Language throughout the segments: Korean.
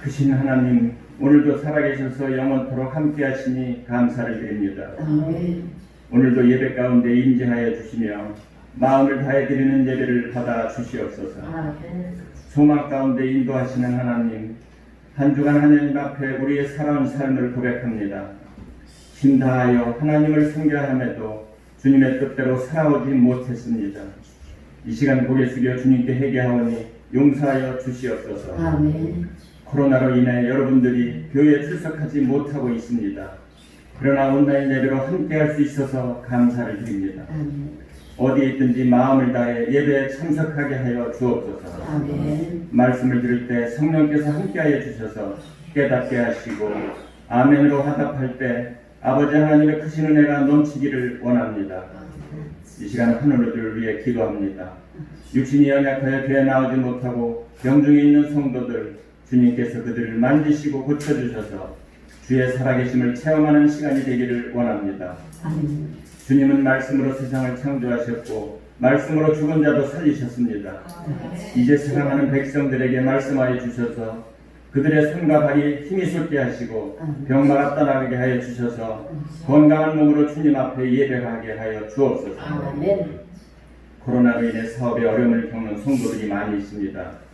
크신 하나님, 오늘도 살아계셔서 영원토록 함께하시니 감사를 드립니다. 오늘도 예배 가운데 임재하여 주시며 마음을 다해 드리는 예배를 받아 주시옵소서. 소망 가운데 인도하시는 하나님, 한 주간 하나님 앞에 우리의 살아온 삶을 고백합니다. 힘다하여 하나님을 섬겨함에도 주님의 뜻대로 살아오지 못했습니다. 이 시간 고개 숙여 주님께 회개하오니 용서하여 주시옵소서. 아멘. 코로나로 인해 여러분들이 교회에 출석하지 못하고 있습니다. 그러나 온라인 예배로 함께할 수 있어서 감사를 드립니다. 아멘. 어디에 있든지 마음을 다해 예배에 참석하게 하여 주옵소서. 아멘. 말씀을 들을 때 성령께서 함께하여 주셔서 깨닫게 하시고 아멘으로 화답할 때 아버지 하나님의 크신 은혜가 넘치기를 원합니다. 이 시간 하늘로들을 위해 기도합니다. 육신이 연약하여 교회에 나오지 못하고 병중에 있는 성도들, 주님께서 그들을 만지시고 고쳐주셔서 주의 살아계심을 체험하는 시간이 되기를 원합니다. 아멘. 주님은 말씀으로 세상을 창조하셨고 말씀으로 죽은 자도 살리셨습니다. 이제 사랑하는 백성들에게 말씀하여 주셔서 그들의 손과 발이 힘이 솟게 하시고 병마가 떠나게 하여 주셔서 건강한 몸으로 주님 앞에 예배하게 하여 주옵소서. 아멘. 코로나로 인해 사업에 어려움을 겪는 성도들이 많이 있습니다.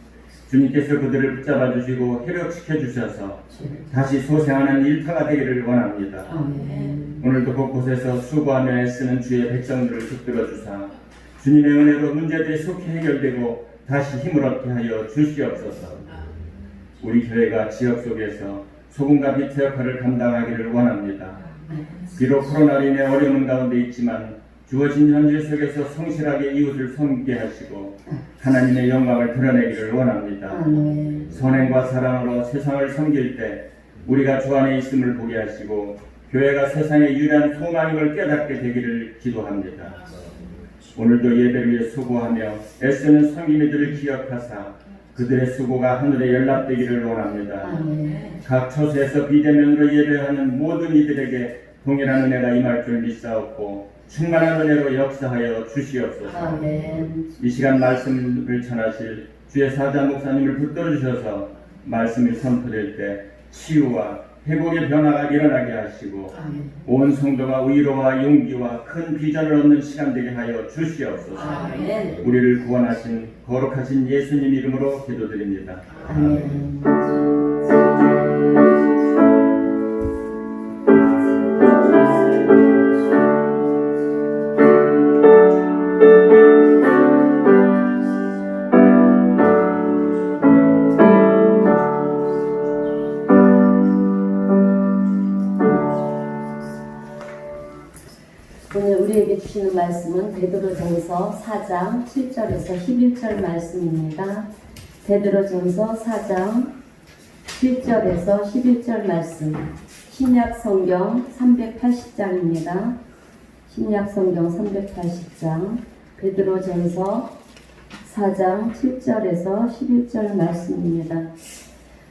주님께서 그들을 붙잡아 주시고 회복시켜 주셔서 다시 소생하는 일터가 되기를 원합니다. 아멘. 오늘도 곳곳에서 수고하며 애쓰는 주의 백성들을 붙들어 주사 주님의 은혜로 문제들이 속히 해결되고 다시 힘을 얻게 하여 주시옵소서. 우리 교회가 지역 속에서 소금과 빛의 역할을 감당하기를 원합니다. 비록 코로나로 인해 어려운 가운데 있지만 주어진 현실 속에서 성실하게 이웃을 섬기게 하시고 하나님의 영광을 드러내기를 원합니다. 아멘. 선행과 사랑으로 세상을 섬길 때 우리가 주 안에 있음을 보게 하시고 교회가 세상의 유일한 소망임을 깨닫게 되기를 기도합니다. 오늘도 예배를 위해 수고하며 애쓰는 성기미들을 기억하사 그들의 수고가 하늘에 연락되기를 원합니다. 아멘. 각 처소에서 비대면으로 예배하는 모든 이들에게 동일한 은혜가 임할 줄 믿사옵고 충만한 은혜로 역사하여 주시옵소서. 아멘. 이 시간 말씀을 전하실 주의 사자 목사님을 붙들어 주셔서 말씀이 선포될 때 치유와 회복의 변화가 일어나게 하시고 아멘. 온 성도가 위로와 용기와 큰 비전을 얻는 시간 되게 하여 주시옵소서. 아멘. 우리를 구원하신 거룩하신 예수님 이름으로 기도드립니다. 아멘. 오늘 우리에게 주시는 말씀은 베드로전서 4장 7절에서 11절 말씀입니다. 베드로전서 4장 7절에서 11절 말씀, 신약 성경 380장입니다. 신약 성경 380장, 베드로전서 4장 7절에서 11절 말씀입니다.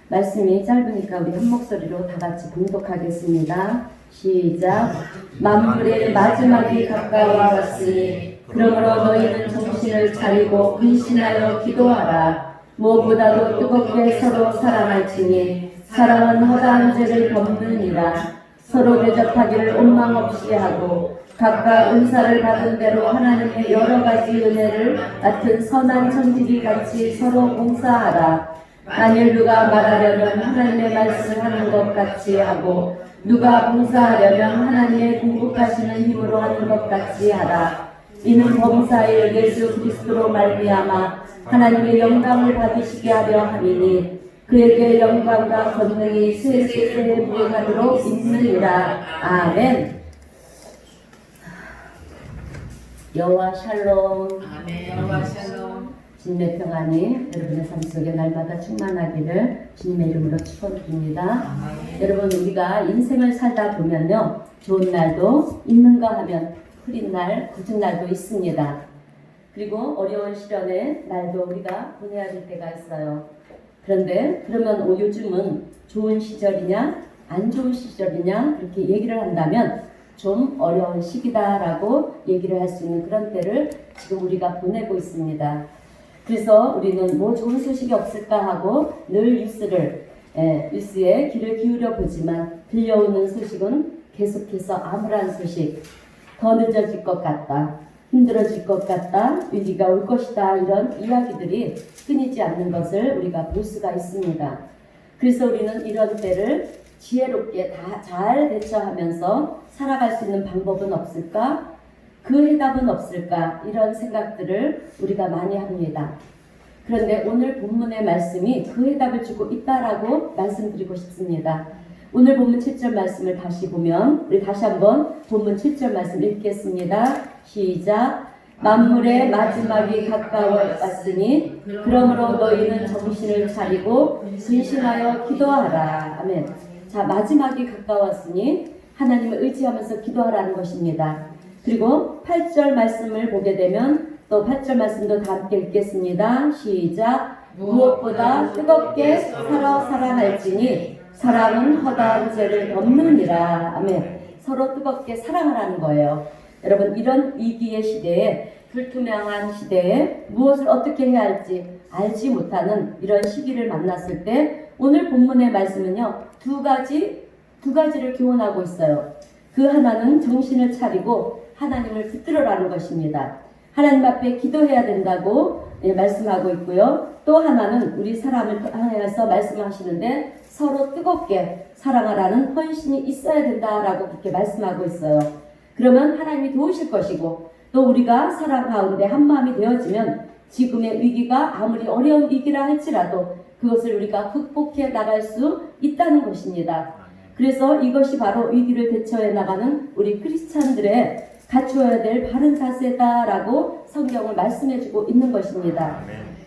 말씀이 짧으니까 우리 한 목소리로 다 같이 봉독하겠습니다. 시작. 만물의 마지막이 가까워 왔으니 그러므로 너희는 정신을 차리고 근신하여 기도하라. 무엇보다도 뜨겁게 서로 사랑할지니 사랑은 허다한 죄를 덮느니라. 서로 대접하기를 원망 없이 하고 각각 은사를 받은 대로 하나님의 여러 가지 은혜를 같은 선한 천지기 같이 서로 봉사하라. 만일 누가 말하려면 하나님의 말씀을 하는 것 같이 하고 누가 봉사하려면 하나님의 공급하시는 힘으로 하는 것 같이 하라. 이는 범사의 예수 그리스도로 말미암아 하나님의 영광을 받으시게 하려 함이니 그에게 영광과 권능이 세세에 무궁하도록 있느니라. 아멘. 여호와 샬롬. 아멘. 여호와 샬롬. 주님의 평안이 여러분의 삶 속에 날마다 충만하기를 주님의 이름으로 축원드립니다. 여러분, 우리가 인생을 살다 보면요, 좋은 날도 있는가 하면 흐린 날, 굳은 날도 있습니다. 그리고 어려운 시련의 날도 우리가 보내야 될 때가 있어요. 그런데 그러면 요즘은 좋은 시절이냐 안 좋은 시절이냐 그렇게 얘기를 한다면 좀 어려운 시기다라고 얘기를 할 수 있는 그런 때를 지금 우리가 보내고 있습니다. 그래서 우리는 뭐 좋은 소식이 없을까 하고 늘 뉴스에 귀를 기울여 보지만 들려오는 소식은 계속해서 암울한 소식, 더 늦어질 것 같다, 힘들어질 것 같다, 위기가 올 것이다, 이런 이야기들이 끊이지 않는 것을 우리가 볼 수가 있습니다. 그래서 우리는 이런 때를 지혜롭게 다 잘 대처하면서 살아갈 수 있는 방법은 없을까? 그 해답은 없을까? 이런 생각들을 우리가 많이 합니다. 그런데 오늘 본문의 말씀이 그 해답을 주고 있다라고 말씀드리고 싶습니다. 오늘 본문 7절 말씀을 다시 보면 우리 다시 한번 본문 7절 말씀 읽겠습니다. 시작. 만물의 마지막이 가까워 왔으니 그러므로 너희는 정신을 차리고 근신하여 기도하라. 아멘. 자, 마지막이 가까웠으니 하나님을 의지하면서 기도하라는 것입니다. 그리고 8절 말씀을 보게 되면 또 8절 말씀도 다 함께 읽겠습니다. 시작. 무엇보다 뜨겁게 서로 사랑할지니 사랑은 허다한 죄를 덮느니라. 아멘. 서로 뜨겁게 사랑하라는 거예요. 여러분, 이런 위기의 시대에, 불투명한 시대에 무엇을 어떻게 해야 할지 알지 못하는 이런 시기를 만났을 때 오늘 본문의 말씀은요, 두 가지를 교훈하고 있어요. 그 하나는 정신을 차리고 하나님을 붙들어라는 것입니다. 하나님 앞에 기도해야 된다고 말씀하고 있고요. 또 하나는 우리 사람을 향해서 말씀하시는데 서로 뜨겁게 사랑하라는 헌신이 있어야 된다라고 그렇게 말씀하고 있어요. 그러면 하나님이 도우실 것이고 또 우리가 사랑 가운데 한마음이 되어지면 지금의 위기가 아무리 어려운 위기라 할지라도 그것을 우리가 극복해 나갈 수 있다는 것입니다. 그래서 이것이 바로 위기를 대처해 나가는 우리 크리스찬들의 갖추어야 될 바른 자세다라고 성경을 말씀해주고 있는 것입니다.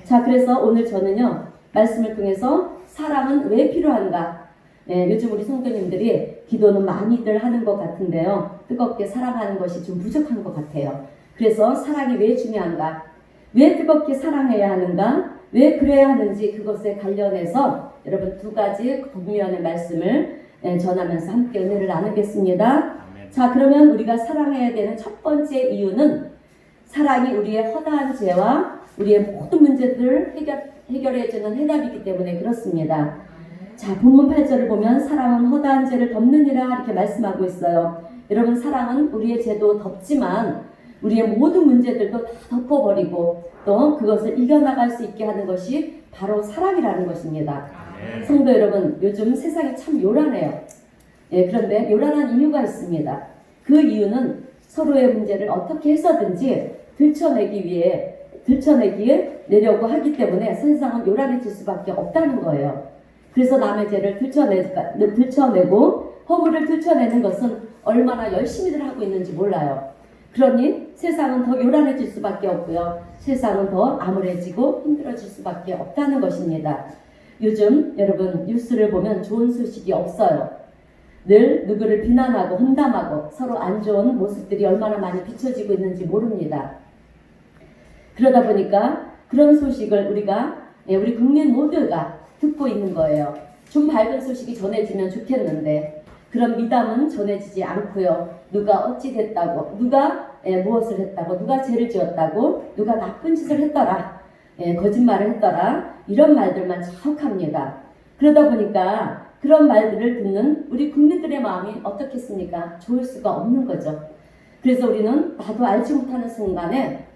자, 그래서 오늘 저는요, 말씀을 통해서 사랑은 왜 필요한가? 요즘 우리 성도님들이 기도는 많이들 하는 것 같은데요, 뜨겁게 사랑하는 것이 좀 부족한 것 같아요. 그래서 사랑이 왜 중요한가? 왜 뜨겁게 사랑해야 하는가? 왜 그래야 하는지 그것에 관련해서 여러분 두 가지 국면의 말씀을 전하면서 함께 은혜를 나누겠습니다. 자, 그러면 우리가 사랑해야 되는 첫 번째 이유는 사랑이 우리의 허다한 죄와 우리의 모든 문제들을 해결해주는 해답이기 때문에 그렇습니다. 자, 본문 8절을 보면 사랑은 허다한 죄를 덮느니라 이렇게 말씀하고 있어요. 여러분, 사랑은 우리의 죄도 덮지만 우리의 모든 문제들도 다 덮어버리고 또 그것을 이겨나갈 수 있게 하는 것이 바로 사랑이라는 것입니다. 성도 여러분, 요즘 세상이 참 요란해요. 그런데 요란한 이유가 있습니다. 그 이유는 서로의 문제를 어떻게 해서든지 들춰내기에 내려고 하기 때문에 세상은 요란해질 수밖에 없다는 거예요. 그래서 남의 죄를 들춰내고 허물을 들춰내는 것은 얼마나 열심히들 하고 있는지 몰라요. 그러니 세상은 더 요란해질 수밖에 없고요. 세상은 더 암울해지고 힘들어질 수밖에 없다는 것입니다. 요즘 여러분 뉴스를 보면 좋은 소식이 없어요. 늘 누구를 비난하고 험담하고 서로 안 좋은 모습들이 얼마나 많이 비춰지고 있는지 모릅니다. 그러다 보니까 그런 소식을 우리 국민 모두가 듣고 있는 거예요. 좀 밝은 소식이 전해지면 좋겠는데 그런 미담은 전해지지 않고요. 누가 어찌 됐다고, 누가 무엇을 했다고, 누가 죄를 지었다고, 누가 나쁜 짓을 했더라, 거짓말을 했더라, 이런 말들만 자욱합니다. 그러다 보니까 그런 말들을 듣는 우리 국민들의 마음이 어떻겠습니까? 좋을 수가 없는 거죠. 그래서 우리는 나도 알지 못하는 순간에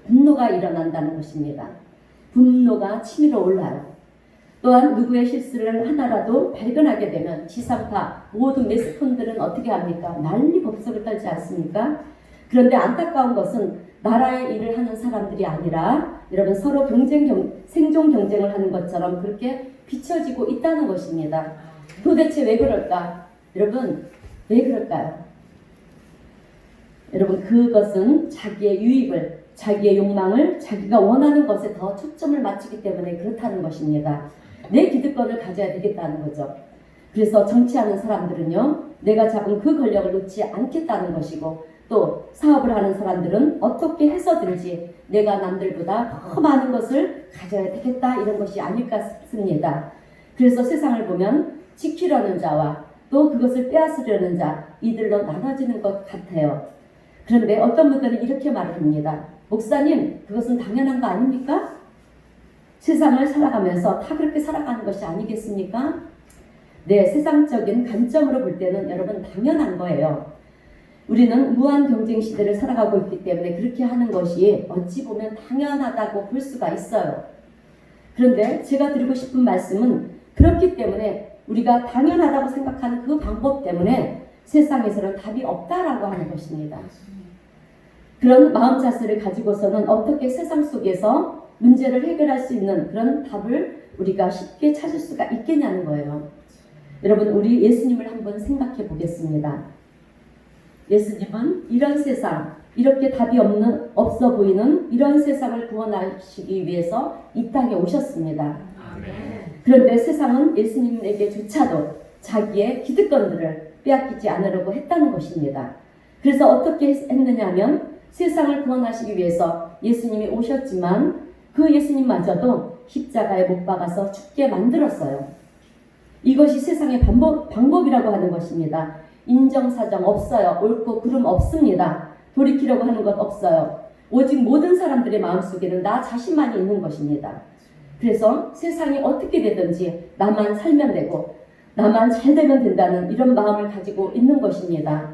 분노가 일어난다는 것입니다. 분노가 치밀어 올라요. 또한 누구의 실수를 하나라도 발견하게 되면 지상파 모든 매스컴들은 어떻게 합니까? 난리 법석을 떨지 않습니까? 그런데 안타까운 것은 나라의 일을 하는 사람들이 아니라 여러분 서로 생존 경쟁을 하는 것처럼 그렇게 비춰지고 있다는 것입니다. 도대체 왜 그럴까? 여러분 왜 그럴까요? 여러분 그것은 자기의 유익을, 자기의 욕망을, 자기가 원하는 것에 더 초점을 맞추기 때문에 그렇다는 것입니다. 내 기득권을 가져야 되겠다는 거죠. 그래서 정치하는 사람들은요, 내가 잡은 그 권력을 놓지 않겠다는 것이고, 또 사업을 하는 사람들은 어떻게 해서든지 내가 남들보다 더 많은 것을 가져야 되겠다 이런 것이 아닐까 싶습니다. 그래서 세상을 보면 지키려는 자와 또 그것을 빼앗으려는 자, 이들로 나눠지는 것 같아요. 그런데 어떤 분들은 이렇게 말을 합니다. 목사님, 그것은 당연한 거 아닙니까? 세상을 살아가면서 다 그렇게 살아가는 것이 아니겠습니까? 네, 세상적인 관점으로 볼 때는 여러분 당연한 거예요. 우리는 무한 경쟁 시대를 살아가고 있기 때문에 그렇게 하는 것이 어찌 보면 당연하다고 볼 수가 있어요. 그런데 제가 드리고 싶은 말씀은 그렇기 때문에 우리가 당연하다고 생각하는 그 방법 때문에 세상에서는 답이 없다라고 하는 것입니다. 그런 마음 자세를 가지고서는 어떻게 세상 속에서 문제를 해결할 수 있는 그런 답을 우리가 쉽게 찾을 수가 있겠냐는 거예요. 여러분, 우리 예수님을 한번 생각해 보겠습니다. 예수님은 이런 세상, 이렇게 답이 없어 보이는 이런 세상을 구원하시기 위해서 이 땅에 오셨습니다. 그런데 세상은 예수님에게조차도 자기의 기득권들을 빼앗기지 않으려고 했다는 것입니다. 그래서 어떻게 했느냐면 세상을 구원하시기 위해서 예수님이 오셨지만 그 예수님마저도 십자가에 못 박아서 죽게 만들었어요. 이것이 세상의 방법이라고 하는 것입니다. 인정사정 없어요. 옳고 그름 없습니다. 돌이키려고 하는 것 없어요. 오직 모든 사람들의 마음속에는 나 자신만이 있는 것입니다. 그래서 세상이 어떻게 되든지 나만 살면 되고 나만 잘 되면 된다는 이런 마음을 가지고 있는 것입니다.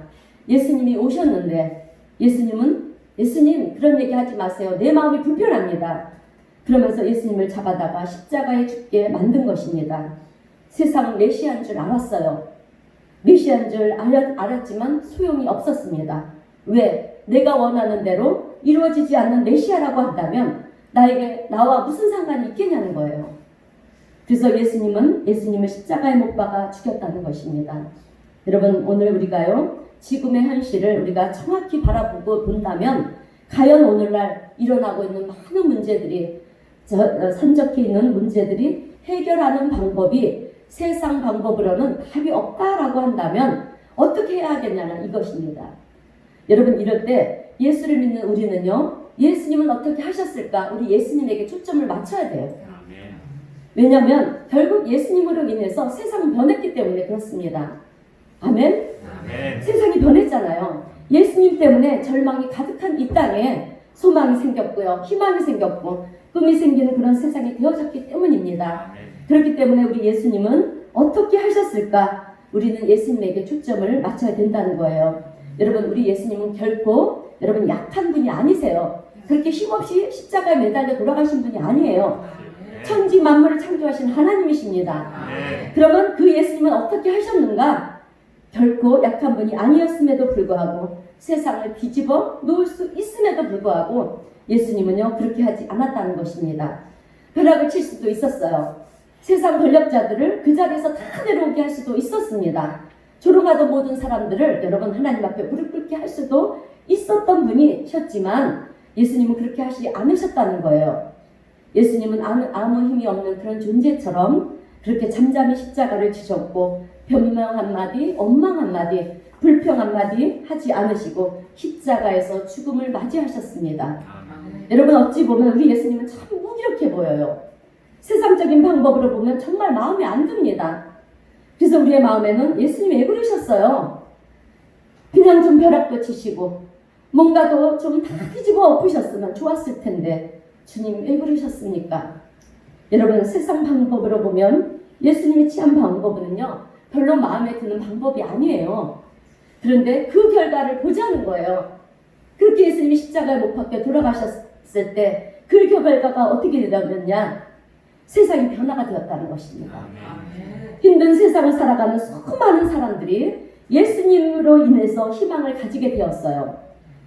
예수님이 오셨는데 예수님 그런 얘기 하지 마세요. 내 마음이 불편합니다. 그러면서 예수님을 잡아다가 십자가에 죽게 만든 것입니다. 세상은 메시아인 줄 알았어요. 메시아인 줄 알았지만 소용이 없었습니다. 왜? 내가 원하는 대로 이루어지지 않는 메시아라고 한다면 나와 무슨 상관이 있겠냐는 거예요. 그래서 예수님을 십자가에 못 박아 죽였다는 것입니다. 여러분, 오늘 우리가요, 지금의 현실을 우리가 정확히 바라보고 본다면 과연 오늘날 일어나고 있는 많은 문제들이 산적해 있는 문제들이 해결하는 방법이 세상 방법으로는 답이 없다라고 한다면 어떻게 해야 하겠냐는 이것입니다. 여러분, 이럴 때 예수를 믿는 우리는요, 예수님은 어떻게 하셨을까? 우리 예수님에게 초점을 맞춰야 돼요. 아멘. 왜냐하면 결국 예수님으로 인해서 세상은 변했기 때문에 그렇습니다. 아멘? 아멘. 세상이 변했잖아요. 예수님 때문에 절망이 가득한 이 땅에 소망이 생겼고요. 희망이 생겼고 꿈이 생기는 그런 세상이 되어졌기 때문입니다. 아멘. 그렇기 때문에 우리 예수님은 어떻게 하셨을까? 우리는 예수님에게 초점을 맞춰야 된다는 거예요. 여러분, 우리 예수님은 결코 여러분 약한 분이 아니세요. 그렇게 힘없이 십자가에 매달려 돌아가신 분이 아니에요. 천지 만물을 창조하신 하나님이십니다. 아멘. 그러면 그 예수님은 어떻게 하셨는가? 결코 약한 분이 아니었음에도 불구하고 세상을 뒤집어 놓을 수 있음에도 불구하고 예수님은요 그렇게 하지 않았다는 것입니다. 벼락을 칠 수도 있었어요. 세상 권력자들을 그 자리에서 다 내려오게 할 수도 있었습니다. 조롱하던 모든 사람들을 여러분 하나님 앞에 무릎 꿇게 할 수도 있었던 분이셨지만 예수님은 그렇게 하시지 않으셨다는 거예요. 예수님은 아무 힘이 없는 그런 존재처럼 그렇게 잠잠히 십자가를 지셨고 변명 한마디, 원망 한마디, 불평 한마디 하지 않으시고 십자가에서 죽음을 맞이하셨습니다. 아멘. 여러분 어찌 보면 우리 예수님은 참 무기력해 보여요. 세상적인 방법으로 보면 정말 마음에 안 듭니다. 그래서 우리의 마음에는 예수님 왜 그러셨어요? 그냥 좀 벼락도 치시고 뭔가도 좀 다 뒤집어 엎으셨으면 좋았을 텐데 주님 왜 그러셨습니까? 여러분 세상 방법으로 보면 예수님이 취한 방법은요 별로 마음에 드는 방법이 아니에요. 그런데 그 결과를 보자는 거예요. 그렇게 예수님이 십자가에 못 박혀 돌아가셨을 때 그 결과가 어떻게 되었느냐? 세상이 변화가 되었다는 것입니다. 아멘. 힘든 세상을 살아가는 수많은 사람들이 예수님으로 인해서 희망을 가지게 되었어요.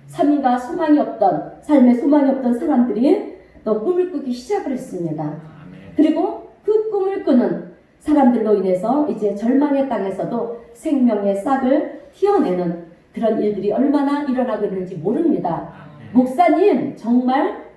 삶과 소망이 없던, 삶에 소망이 없던 사람들이 또 꿈을 꾸기 시작을 했습니다. 아멘. 그리고 그 꿈을 꾸는 사람들로 인해서 이제 절망의 땅에서도 생명의 싹을 틔어내는 그런 일들이 얼마나 일어나고 있는지 모릅니다. 아멘. 목사님, 정말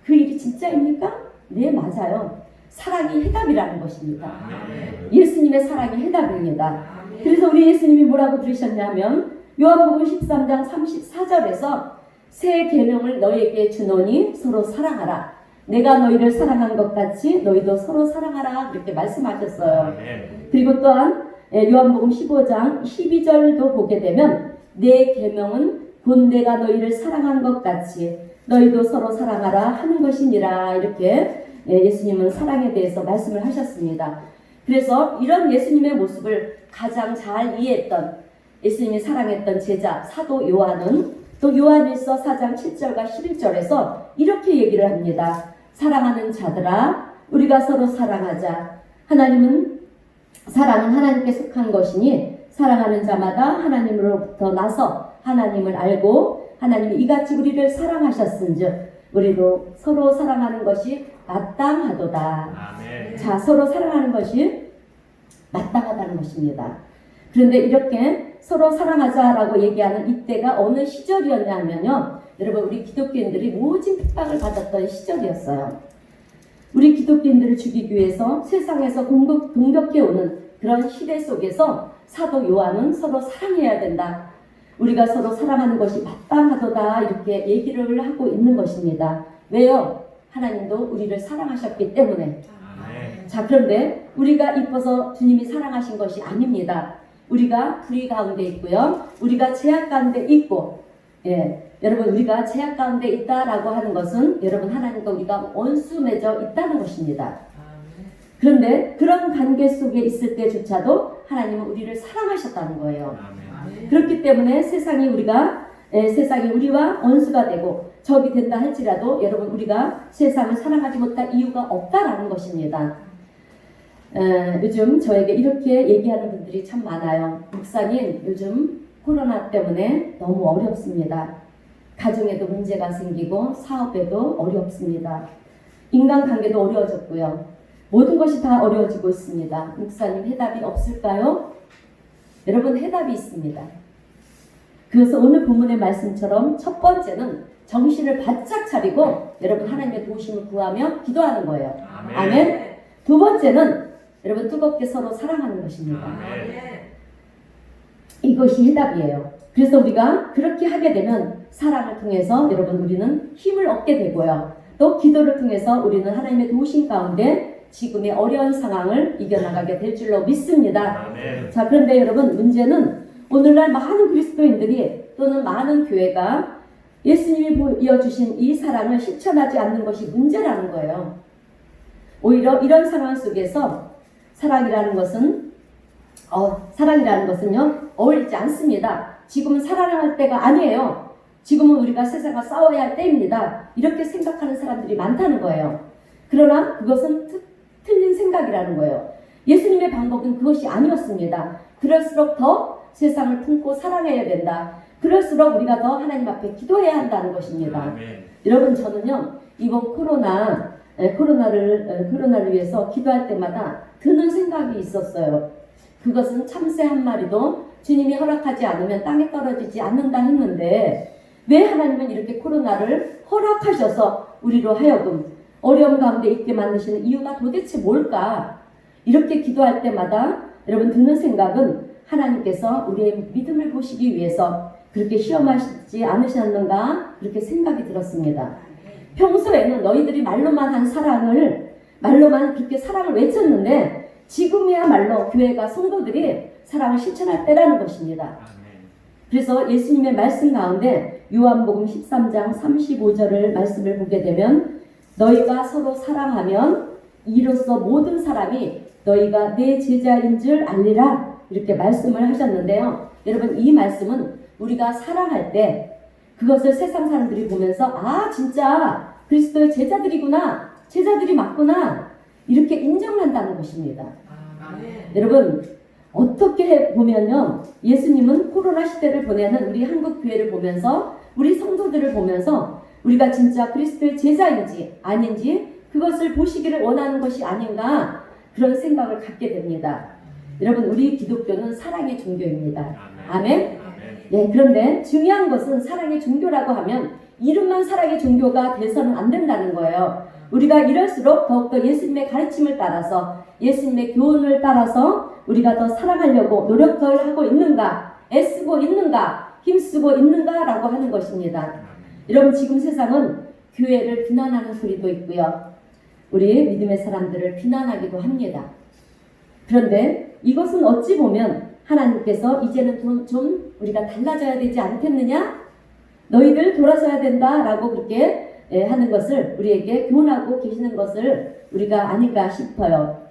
그 일이 진짜입니까? 네, 맞아요. 사랑이 해답이라는 것입니다. 아멘. 예수님의 사랑이 해답입니다. 그래서 우리 예수님이 뭐라고 그러셨냐면 요한복음 13장 34절에서 새 계명을 너희에게 주노니 서로 사랑하라. 내가 너희를 사랑한 것 같이 너희도 서로 사랑하라. 이렇게 말씀하셨어요. 아멘. 그리고 또한 요한복음 15장 12절도 보게 되면 내 계명은 곧 내가 너희를 사랑한 것 같이 너희도 서로 사랑하라 하는 것이니라. 이렇게 예수님은 사랑에 대해서 말씀을 하셨습니다. 그래서 이런 예수님의 모습을 가장 잘 이해했던 예수님이 사랑했던 제자 사도 요한은 또 요한일서 4장 7절과 11절에서 이렇게 얘기를 합니다. 사랑하는 자들아 우리가 서로 사랑하자. 사랑은 하나님께 속한 것이니 사랑하는 자마다 하나님으로부터 나서 하나님을 알고 하나님이 이같이 우리를 사랑하셨은즉 우리도 서로 사랑하는 것이 마땅하도다. 아멘. 자, 서로 사랑하는 것이 마땅하다는 것입니다. 그런데 이렇게 서로 사랑하자라고 얘기하는 이때가 어느 시절이었냐면요. 여러분 우리 기독교인들이 모진 핍박을 받았던 시절이었어요. 우리 기독교인들을 죽이기 위해서 세상에서 공격해오는 그런 시대 속에서 사도 요한은 서로 사랑해야 된다. 우리가 서로 사랑하는 것이 마땅하도다. 이렇게 얘기를 하고 있는 것입니다. 왜요? 하나님도 우리를 사랑하셨기 때문에. 아멘. 자, 그런데 우리가 이뻐서 주님이 사랑하신 것이 아닙니다. 우리가 불의 가운데 있고요. 우리가 죄악 가운데 있고, 여러분 우리가 죄악 가운데 있다라고 하는 것은 여러분 하나님과 우리가 원수 맺어 있다는 것입니다. 그런데 그런 관계 속에 있을 때조차도 하나님은 우리를 사랑하셨다는 거예요. 아멘. 그렇기 때문에 세상이 우리와 원수가 되고 적이 된다 할지라도 여러분 우리가 세상을 사랑하지 못할 이유가 없다라는 것입니다. 요즘 저에게 이렇게 얘기하는 분들이 참 많아요. 목사님, 요즘 코로나 때문에 너무 어렵습니다. 가정에도 문제가 생기고 사업에도 어렵습니다. 인간관계도 어려워졌고요. 모든 것이 다 어려워지고 있습니다. 목사님, 해답이 없을까요? 여러분, 해답이 있습니다. 그래서 오늘 본문의 말씀처럼 첫 번째는 정신을 바짝 차리고 여러분 하나님의 도우심을 구하며 기도하는 거예요. 아멘. 아멘. 두 번째는 여러분 뜨겁게 서로 사랑하는 것입니다. 아멘. 이것이 해답이에요. 그래서 우리가 그렇게 하게 되면 사랑을 통해서 여러분 우리는 힘을 얻게 되고요. 또 기도를 통해서 우리는 하나님의 도우심 가운데 지금의 어려운 상황을 이겨나가게 될 줄로 믿습니다. 아멘. 자, 그런데 여러분 문제는 오늘날 많은 그리스도인들이 또는 많은 교회가 예수님이 보여주신 이 사랑을 실천하지 않는 것이 문제라는 거예요. 오히려 이런 상황 속에서 사랑이라는 것은요 어울리지 않습니다. 지금은 사랑할 때가 아니에요. 지금은 우리가 세상과 싸워야 할 때입니다. 이렇게 생각하는 사람들이 많다는 거예요. 그러나 그것은 틀린 생각이라는 거예요. 예수님의 방법은 그것이 아니었습니다. 그럴수록 더 세상을 품고 사랑해야 된다. 그럴수록 우리가 더 하나님 앞에 기도해야 한다는 것입니다. 아멘. 여러분 저는요 이번 코로나를 위해서 기도할 때마다 드는 생각이 있었어요. 그것은 참새 한 마리도 주님이 허락하지 않으면 땅에 떨어지지 않는다 했는데 왜 하나님은 이렇게 코로나를 허락하셔서 우리로 하여금 어려움 가운데 있게 만드시는 이유가 도대체 뭘까? 이렇게 기도할 때마다 여러분 드는 생각은 하나님께서 우리의 믿음을 보시기 위해서 그렇게 시험하시지 않으셨는가? 그렇게 생각이 들었습니다. 평소에는 너희들이 말로만 그렇게 사랑을 외쳤는데 지금이야말로 교회가 성도들이 사랑을 실천할 때라는 것입니다. 그래서 예수님의 말씀 가운데 요한복음 13장 35절을 말씀을 보게 되면 너희가 서로 사랑하면 이로써 모든 사람이 너희가 내 제자인 줄 알리라 이렇게 말씀을 하셨는데요. 여러분 이 말씀은 우리가 사랑할 때 그것을 세상 사람들이 보면서 아 진짜 그리스도의 제자들이구나 제자들이 맞구나 이렇게 인정을 한다는 것입니다. 여러분 어떻게 보면요 예수님은 코로나 시대를 보내는 우리 한국 교회를 보면서 우리 성도들을 보면서 우리가 진짜 그리스도의 제자인지 아닌지 그것을 보시기를 원하는 것이 아닌가 그런 생각을 갖게 됩니다. 여러분 우리 기독교는 사랑의 종교입니다. 아멘? 네, 그런데 중요한 것은 사랑의 종교라고 하면 이름만 사랑의 종교가 돼서는 안 된다는 거예요. 우리가 이럴수록 더욱더 예수님의 가르침을 따라서 예수님의 교훈을 따라서 우리가 더 사랑하려고 노력을 하고 있는가 애쓰고 있는가 힘쓰고 있는가 라고 하는 것입니다. 여러분 지금 세상은 교회를 비난하는 소리도 있고요. 우리 믿음의 사람들을 비난하기도 합니다. 그런데 이것은 어찌 보면 하나님께서 이제는 좀 우리가 달라져야 되지 않겠느냐? 너희들 돌아서야 된다라고 그렇게 하는 것을 우리에게 교훈하고 계시는 것을 우리가 아닌가 싶어요.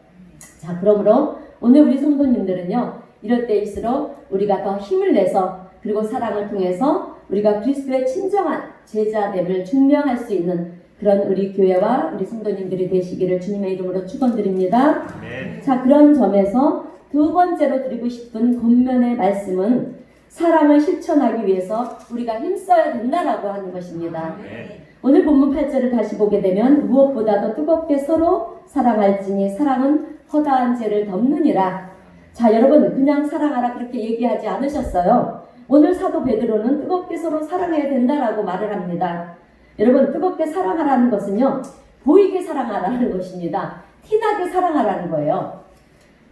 자, 그러므로 오늘 우리 성도님들은요. 이럴 때일수록 우리가 더 힘을 내서 그리고 사랑을 통해서 우리가 그리스도의 친정한 제자됨을 증명할 수 있는 그런 우리 교회와 우리 성도님들이 되시기를 주님의 이름으로 축원드립니다. 네. 자, 그런 점에서 두 번째로 드리고 싶은 권면의 말씀은 사랑을 실천하기 위해서 우리가 힘써야 된다라고 하는 것입니다. 네. 오늘 본문 8절을 다시 보게 되면 무엇보다도 뜨겁게 서로 사랑할지니 사랑은 허다한 죄를 덮느니라. 자, 여러분 그냥 사랑하라 그렇게 얘기하지 않으셨어요. 오늘 사도 베드로는 뜨겁게 서로 사랑해야 된다라고 말을 합니다. 여러분 뜨겁게 사랑하라는 것은요 보이게 사랑하라는 것입니다. 티나게 사랑하라는 거예요.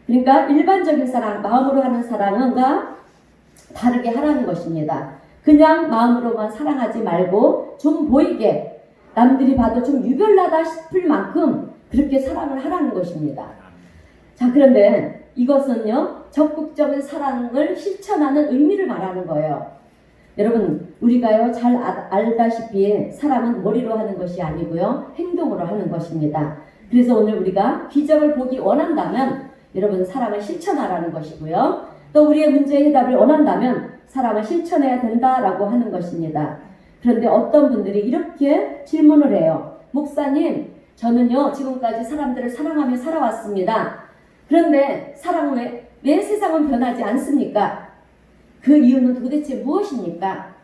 그러니까 일반적인 사랑, 마음으로 하는 사랑과 다르게 하라는 것입니다. 그냥 마음으로만 사랑하지 말고 좀 보이게 남들이 봐도 좀 유별나다 싶을 만큼 그렇게 사랑을 하라는 것입니다. 자, 그런데 이것은요 적극적인 사랑을 실천하는 의미를 말하는 거예요. 여러분 우리가요 잘 알다시피 사랑은 머리로 하는 것이 아니고요 행동으로 하는 것입니다. 그래서 오늘 우리가 기적을 보기 원한다면 여러분 사랑을 실천하라는 것이고요. 또 우리의 문제의 해답을 원한다면 사랑을 실천해야 된다라고 하는 것입니다. 그런데 어떤 분들이 이렇게 질문을 해요. 목사님 저는요 지금까지 사람들을 사랑하며 살아왔습니다. 그런데 사랑은 왜 세상은 변하지 않습니까? 그 이유는 도대체 무엇입니까?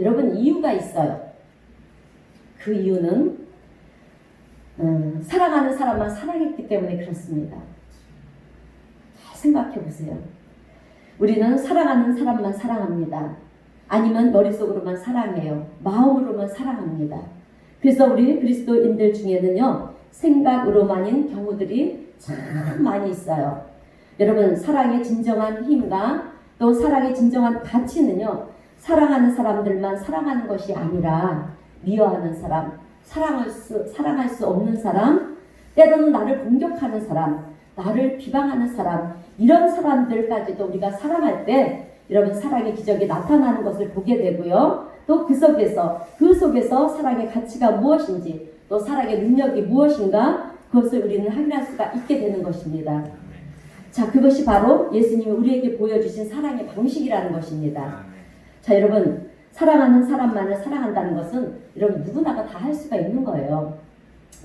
여러분 이유가 있어요. 그 이유는 사랑하는 사람만 사랑했기 때문에 그렇습니다. 잘 생각해 보세요. 우리는 사랑하는 사람만 사랑합니다. 아니면 머릿속으로만 사랑해요. 마음으로만 사랑합니다. 그래서 우리 그리스도인들 중에는요 생각으로만인 경우들이 참 많이 있어요. 여러분 사랑의 진정한 힘과 또 사랑의 진정한 가치는요 사랑하는 사람들만 사랑하는 것이 아니라 미워하는 사람, 사랑할 수 없는 사람, 때로는 나를 공격하는 사람, 나를 비방하는 사람, 이런 사람들까지도 우리가 사랑할 때 여러분 사랑의 기적이 나타나는 것을 보게 되고요. 또 그 속에서 사랑의 가치가 무엇인지, 또 사랑의 능력이 무엇인가, 그것을 우리는 확인할 수가 있게 되는 것입니다. 자, 그것이 바로 예수님이 우리에게 보여주신 사랑의 방식이라는 것입니다. 자, 여러분, 사랑하는 사람만을 사랑한다는 것은 여러분 누구나가 다 할 수가 있는 거예요.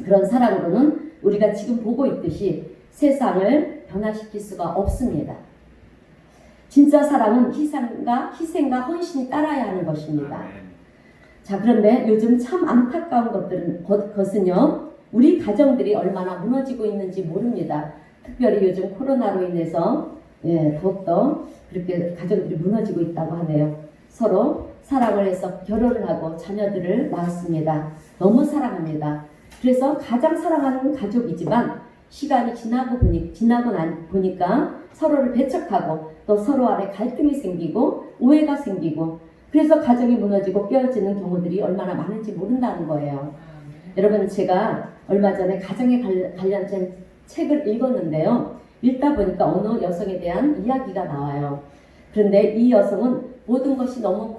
그런 사랑으로는 우리가 지금 보고 있듯이 세상을 변화시킬 수가 없습니다. 진짜 사랑은 희생과 헌신이 따라야 하는 것입니다. 자, 그런데 요즘 참 안타까운 것은요, 우리 가정들이 얼마나 무너지고 있는지 모릅니다. 특별히 요즘 코로나로 인해서 더욱더 그렇게 가정들이 무너지고 있다고 하네요. 서로 사랑을 해서 결혼을 하고 자녀들을 낳았습니다. 너무 사랑합니다. 그래서 가장 사랑하는 가족이지만 시간이 지나고 보니까 서로를 배척하고 또 서로 안에 갈등이 생기고 오해가 생기고, 그래서 가정이 무너지고 깨어지는 경우들이 얼마나 많은지 모른다는 거예요. 여러분, 제가 얼마 전에 가정에 관련된 책을 읽었는데요. 읽다 보니까 어느 여성에 대한 이야기가 나와요. 그런데 이 여성은 모든 것이 너무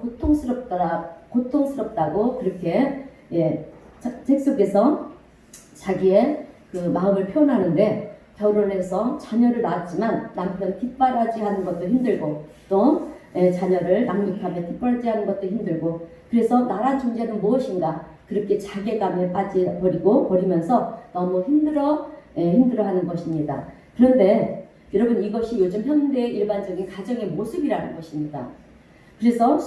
고통스럽다고 그렇게 책 속에서 자기의 그 마음을 표현하는데, 결혼해서 자녀를 낳았지만 남편 뒷바라지하는 것도 힘들고, 또 자녀를 낭육하며 뒷바라지하는 것도 힘들고, 그래서 나란 존재는 무엇인가 그렇게 자괴감에 버리면서 너무 힘들어하는 것입니다. 그런데 여러분, 이것이 요즘 현대의 일반적인 가정의 모습이라는 것입니다. 그래서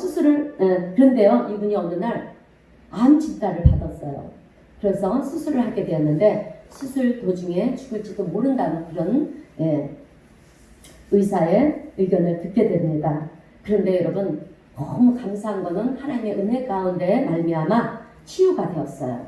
그런데요, 이분이 어느 날 암 진단을 받았어요. 그래서 수술을 하게 되었는데, 수술 도중에 죽을지도 모른다는 그런 의사의 의견을 듣게 됩니다. 그런데 여러분, 너무 감사한 것은 하나님의 은혜 가운데 말미암아 치유가 되었어요.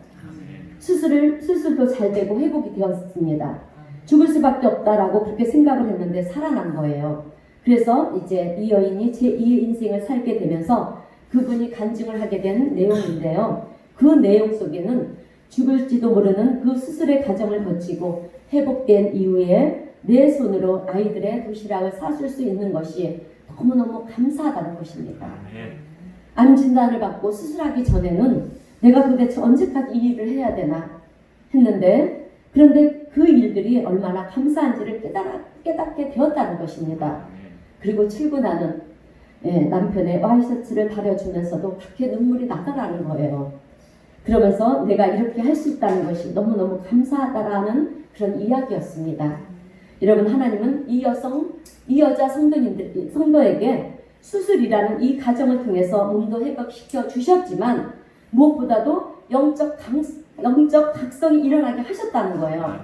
수술도 잘 되고 회복이 되었습니다. 죽을 수밖에 없다라고 그렇게 생각을 했는데 살아난 거예요. 그래서 이제 이 여인이 제2의 인생을 살게 되면서 그분이 간증을 하게 된 내용인데요. 그 내용 속에는 죽을지도 모르는 그 수술의 과정을 거치고 회복된 이후에 내 손으로 아이들의 도시락을 사줄 수 있는 것이 너무너무 감사하다는 것입니다. 암 진단을 받고 수술하기 전에는 내가 도대체 언제까지 이 일을 해야 되나 했는데, 그런데 그 일들이 얼마나 감사한지를 깨닫게 되었다는 것입니다. 그리고 출근하는 남편의 와이셔츠를 다려주면서도 그렇게 눈물이 나더라는 거예요. 그러면서 내가 이렇게 할 수 있다는 것이 너무너무 감사하다라는 그런 이야기였습니다. 여러분, 하나님은 이 여자 성도에게 수술이라는 이 과정을 통해서 몸도 회복시켜 주셨지만 무엇보다도 영적 각성이 일어나게 하셨다는 거예요.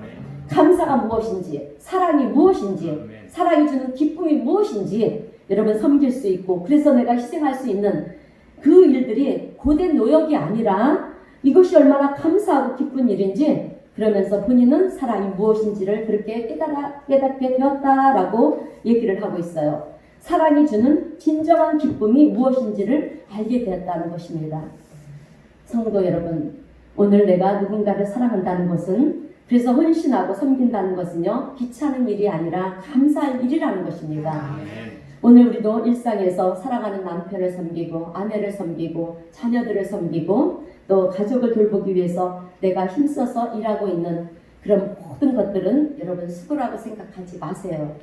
감사가 무엇인지, 사랑이 무엇인지, 사랑이 주는 기쁨이 무엇인지 여러분 섬길 수 있고, 그래서 내가 희생할 수 있는 그 일들이 고된 노역이 아니라 이것이 얼마나 감사하고 기쁜 일인지, 그러면서 본인은 사랑이 무엇인지를 그렇게 깨닫게 되었다라고 얘기를 하고 있어요. 사랑이 주는 진정한 기쁨이 무엇인지를 알게 되었다는 것입니다. 성도 여러분, 오늘 내가 누군가를 사랑한다는 것은, 그래서 헌신하고 섬긴다는 것은요, 귀찮은 일이 아니라 감사할 일이라는 것입니다. 오늘 우리도 일상에서 사랑하는 남편을 섬기고 아내를 섬기고 자녀들을 섬기고 또 가족을 돌보기 위해서 내가 힘써서 일하고 있는 그런 모든 것들은 여러분 수고라고 생각하지 마세요.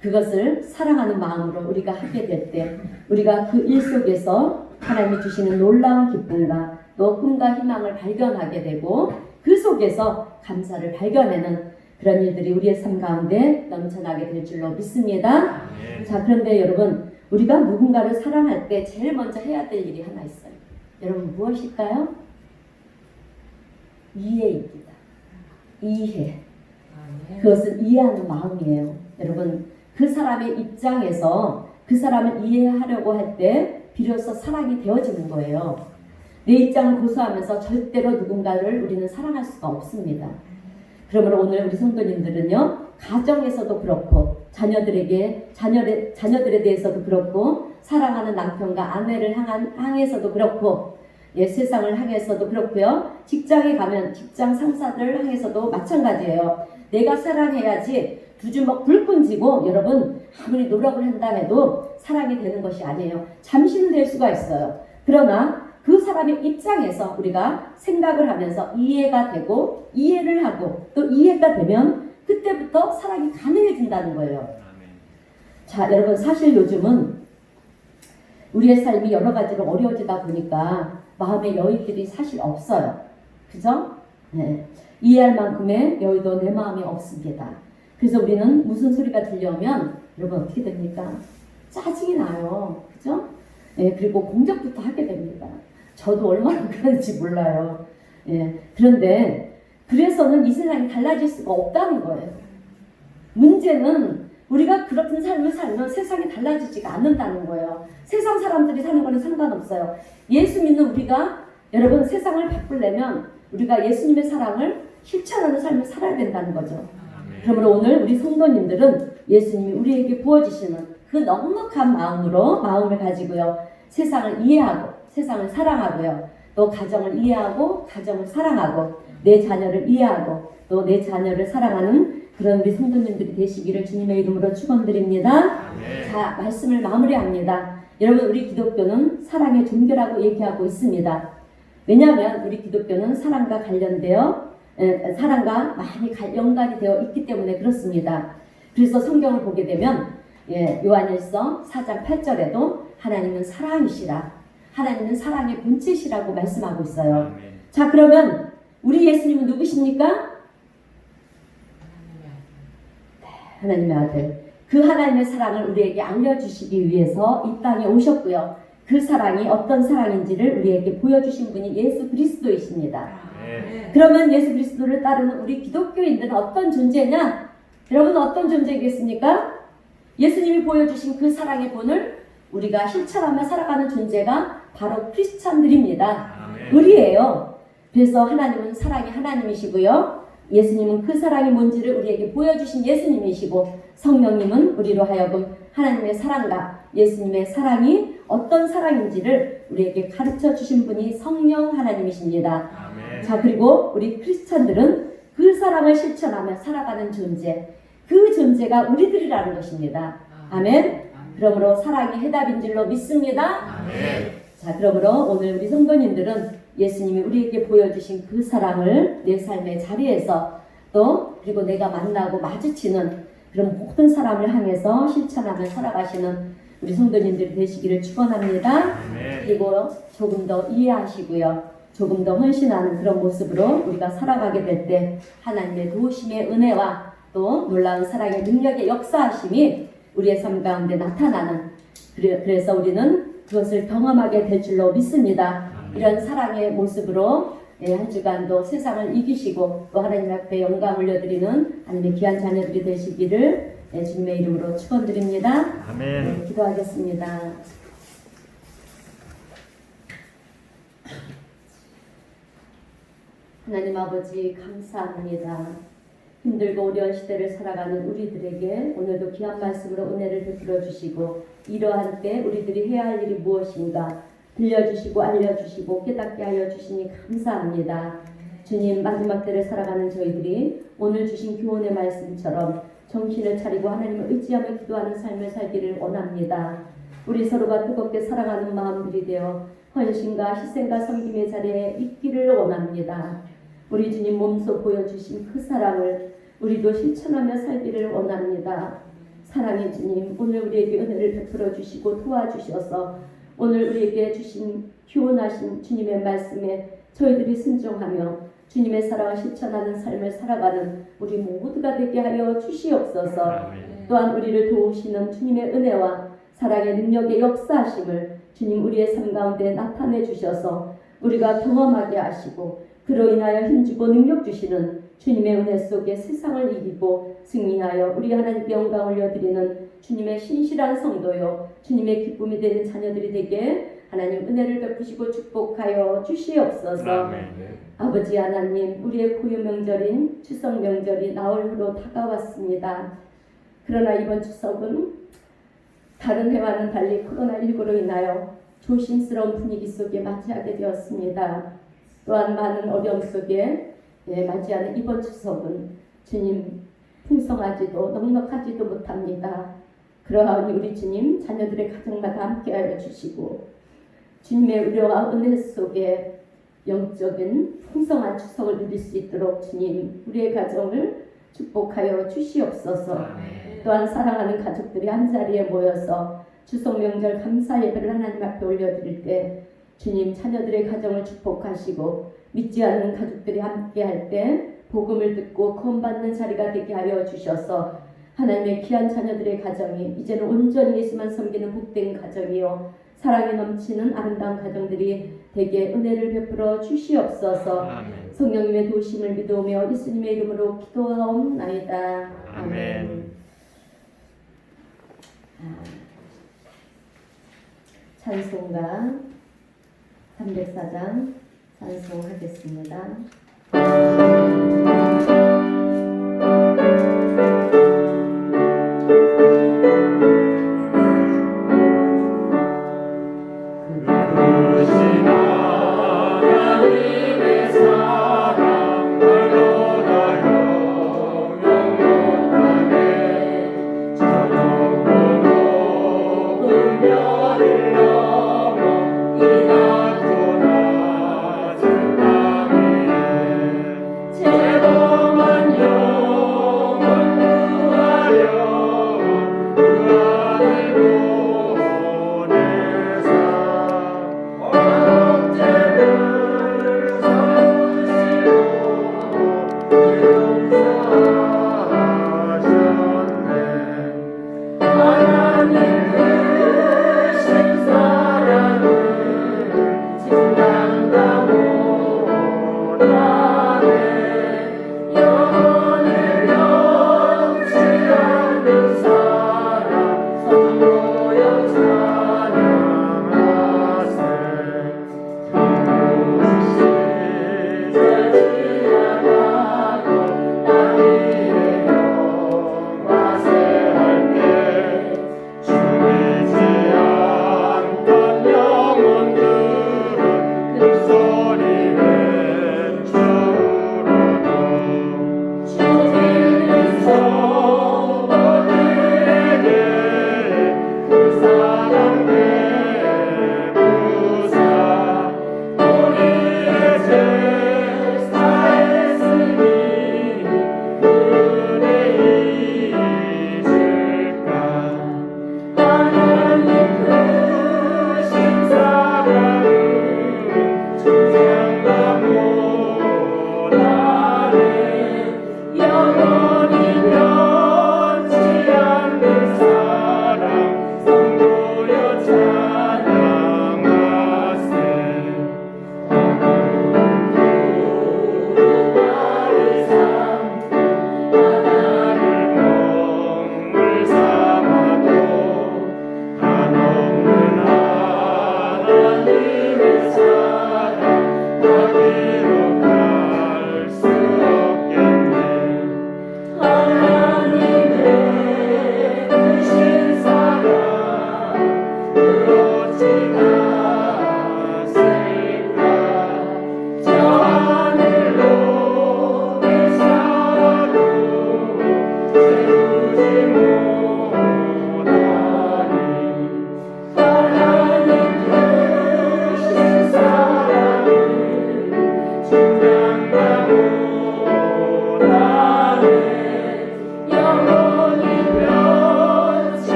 그것을 사랑하는 마음으로 우리가 하게 될 때 우리가 그 일 속에서 하나님이 주시는 놀라운 기쁨과 또 꿈과 희망을 발견하게 되고, 그 속에서 감사를 발견하는 그런 일들이 우리의 삶 가운데 넘쳐나게 될 줄로 믿습니다. 자, 그런데 여러분, 우리가 누군가를 사랑할 때 제일 먼저 해야 될 일이 하나 있어요. 여러분, 무엇일까요? 이해입니다. 이해. 그것은 이해하는 마음이에요. 여러분, 그 사람의 입장에서 그 사람을 이해하려고 할 때 비로소 사랑이 되어지는 거예요. 내 입장을 고수하면서 절대로 누군가를 우리는 사랑할 수가 없습니다. 그러므로 오늘 우리 성도님들은요, 가정에서도 그렇고 자녀들에 대해서도 그렇고 사랑하는 남편과 아내를 향해서도 그렇고 세상을 향해서도 그렇고요. 직장에 가면 직장 상사들을 향해서도 마찬가지예요. 내가 사랑해야지 두 주먹 불끈 쥐고 여러분 아무리 노력을 한다 해도 사랑이 되는 것이 아니에요. 잠시는 될 수가 있어요. 그러나 그 사람의 입장에서 우리가 생각을 하면서 이해가 되고 이해를 하고 또 이해가 되면 그때부터 사랑이 가능해진다는 거예요. 자, 여러분 사실 요즘은 우리의 삶이 여러 가지로 어려워지다 보니까 마음의 여유들이 사실 없어요. 그죠? 네. 이해할 만큼의 여유도 내 마음에 없습니다. 그래서 우리는 무슨 소리가 들려오면 여러분 어떻게 됩니까? 짜증이 나요. 그죠? 네, 그리고 공격부터 하게 됩니다. 저도 얼마나 그런지 몰라요. 예, 그런데 그래서는 이 세상이 달라질 수가 없다는 거예요. 문제는 우리가 그렇던 삶을 살면 세상이 달라지지가 않는다는 거예요. 세상 사람들이 사는 거는 상관없어요. 예수 믿는 우리가 여러분 세상을 바꾸려면 우리가 예수님의 사랑을 실천하는 삶을 살아야 된다는 거죠. 그러므로 오늘 우리 성도님들은 예수님이 우리에게 부어주시는 그 넉넉한 마음을 가지고요. 세상을 이해하고 세상을 사랑하고요. 또 가정을 이해하고 가정을 사랑하고 내 자녀를 이해하고 또 내 자녀를 사랑하는 그런 우리 성도님들이 되시기를 주님의 이름으로 축원드립니다. 자, 말씀을 마무리합니다. 여러분 우리 기독교는 사랑의 종교라고 얘기하고 있습니다. 왜냐하면 우리 기독교는 사랑과 관련되어 사랑과 많이 연관이 되어 있기 때문에 그렇습니다. 그래서 성경을 보게 되면 요한일서 4장 8절에도 하나님은 사랑이시라. 하나님은 사랑의 본체시라고 말씀하고 있어요. 자, 그러면 우리 예수님은 누구십니까? 하나님의 아들. 그 하나님의 사랑을 우리에게 알려주시기 위해서 이 땅에 오셨고요. 그 사랑이 어떤 사랑인지를 우리에게 보여주신 분이 예수 그리스도이십니다. 그러면 예수 그리스도를 따르는 우리 기독교인들은 어떤 존재냐? 여러분 어떤 존재이겠습니까? 예수님이 보여주신 그 사랑의 본을 우리가 실천하며 살아가는 존재가 바로 크리스찬들입니다. 우리예요. 그래서 하나님은 사랑이 하나님이시고요. 예수님은 그 사랑이 뭔지를 우리에게 보여주신 예수님이시고 성령님은 우리로 하여금 하나님의 사랑과 예수님의 사랑이 어떤 사랑인지를 우리에게 가르쳐 주신 분이 성령 하나님이십니다. 자, 그리고 우리 크리스찬들은 그 사랑을 실천하며 살아가는 존재, 그 존재가 우리들이라는 것입니다. 아멘. 그러므로 사랑이 해답인 줄로 믿습니다. 자, 그러므로 오늘 우리 성도님들은 예수님이 우리에게 보여주신 그 사랑을 내 삶의 자리에서 또 그리고 내가 만나고 마주치는 그런 모든 사람을 향해서 실천하며 살아가시는 우리 성도님들이 되시기를 축원합니다. 그리고 조금 더 이해하시고요. 조금 더 헌신하는 그런 모습으로 우리가 살아가게 될 때 하나님의 도우심의 은혜와 또 놀라운 사랑의 능력의 역사하심이 우리의 삶 가운데 나타나는 그래서 우리는 그것을 경험하게 될 줄로 믿습니다. 이런 사랑의 모습으로 한 주간도 세상을 이기시고 또 하나님 앞에 영광 올려드리는 하나님의 귀한 자녀들이 되시기를 주님의 이름으로 축원드립니다. 아멘. 기도하겠습니다. 하나님 아버지 감사합니다. 힘들고 어려운 시대를 살아가는 우리들에게 오늘도 귀한 말씀으로 은혜를 베풀어 주시고 이러한 때 우리들이 해야 할 일이 무엇인가 들려주시고 알려주시고 깨닫게 하여 주시니 감사합니다. 주님, 마지막 때를 살아가는 저희들이 오늘 주신 교훈의 말씀처럼 정신을 차리고 하나님을 의지하며 기도하는 삶을 살기를 원합니다. 우리 서로가 뜨겁게 사랑하는 마음들이 되어 헌신과 희생과 섬김의 자리에 있기를 원합니다. 우리 주님 몸소 보여주신 그 사랑을 우리도 실천하며 살기를 원합니다. 사랑의 주님, 오늘 우리에게 은혜를 베풀어 주시고 도와주셔서 오늘 우리에게 주신 교훈하신 주님의 말씀에 저희들이 순종하며 주님의 사랑을 실천하는 삶을 살아가는 우리 모두가 되게 하여 주시옵소서. 또한 우리를 도우시는 주님의 은혜와 사랑의 능력의 역사하심을 주님 우리의 삶 가운데 나타내 주셔서 우리가 경험하게 하시고 그로 인하여 힘주고 능력 주시는 주님의 은혜 속에 세상을 이기고 승리하여 우리 하나님께 영광 올려드리는 주님의 신실한 성도요 주님의 기쁨이 되는 자녀들이 되게 하나님 은혜를 베푸시고 축복하여 주시옵소서. 아버지 하나님, 우리의 고유 명절인 추석 명절이 나흘 후로 다가왔습니다. 그러나 이번 추석은 다른 해와는 달리 코로나19로 인하여 조심스러운 분위기 속에 맞이하게 되었습니다. 또한 많은 어려움 속에 맞이하는 이번 추석은 주님 풍성하지도 넉넉하지도 못합니다. 그러하니 우리 주님 자녀들의 가정마다 함께하여 주시고 주님의 의료와 은혜 속에 영적인 풍성한 추석을 누릴 수 있도록 주님 우리의 가정을 축복하여 주시옵소서. 또한 사랑하는 가족들이 한자리에 모여서 추석 명절 감사 예배를 하나님 앞에 올려드릴 때 주님 자녀들의 가정을 축복하시고 믿지 않는 가족들이 함께할 때 복음을 듣고 구원받는 자리가 되게 하여 주셔서 하나님의 귀한 자녀들의 가정이 이제는 온전히 예수만 섬기는 복된 가정이요 사랑이 넘치는 아름다운 가정들이 되게 은혜를 베풀어 주시옵소서. 성령님의 도우심을 믿으며 예수님의 이름으로 기도하옵나이다. 아멘. 찬송가 304장 찬송하겠습니다.